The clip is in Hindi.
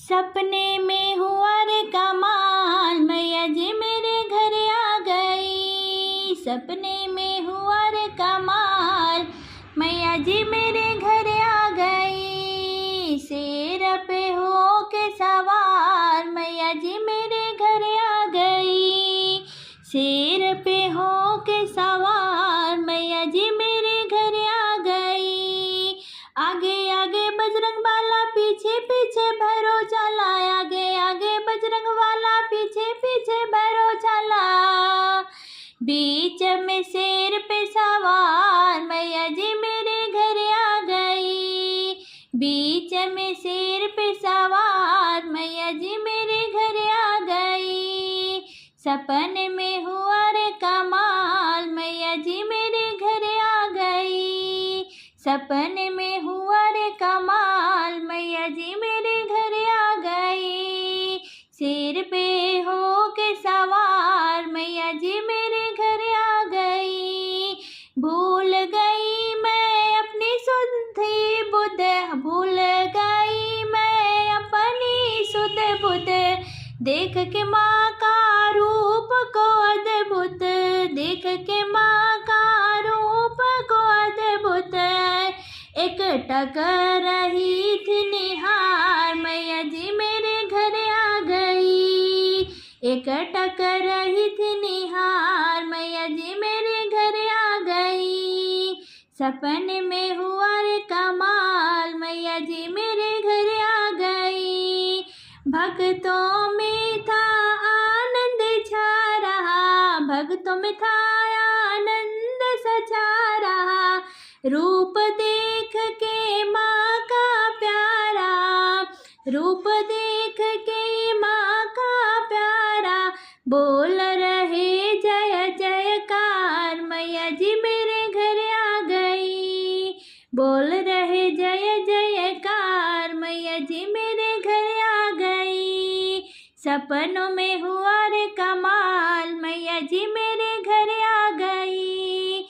सपने में हुआ रे कमाल, मैया जी मेरे घर आ गई। सपने में हुआ रे कमाल, मैया जी मेरे घर आ गई। शेर पे हो के सवार, मैया जी मेरे घर आ गई। शेर पे हो के सवार, मैया जी मेरे घर आ गई। आगे आगे बजरंग वाला, पीछे पीछे भैरो चला। आगे आगे बजरंग वाला, पीछे पीछे भैरो चला। बीच में शेर पे सवार, मैया जी मेरे घर आ गई। बीच में शेर पे सवार, मैया जी मेरे घर आ गई। सपने में हुआ रे कमाल, मैया जी मेरे घर आ गई। सपने में हुआ रे कमाल, मैया जी मेरे घर आ गई। सिर पे हो के सवार, मैया जी मेरे घर आ गई। भूल गई मैं अपनी सुधी बुध, भूल गई मैं अपनी सुध बुध। देख के माँ का रूप को अद्भुत, देख के माँ का रूप को अद्भुत। एक टकर रही थी निहार, मैया जी मेरे घर आ गई। एक टकर रही थी निहार, मैया जी मेरे घर आ गई। सपने में हुआ रे कमाल, मैया जी मेरे घर आ गई। भक्तों में था आनंद छा रहा, भक्तों में था आनंद सचा रहा। रूप देख के माँ का प्यारा, रूप देख के माँ का प्यारा। बोल रहे जय जयकार, मैया जी मेरे घर आ गई। बोल रहे जय जयकार, मैया जी मेरे घर आ गई। सपनों में हुआ रे कमाल, मैया जी मेरे घर आ गई।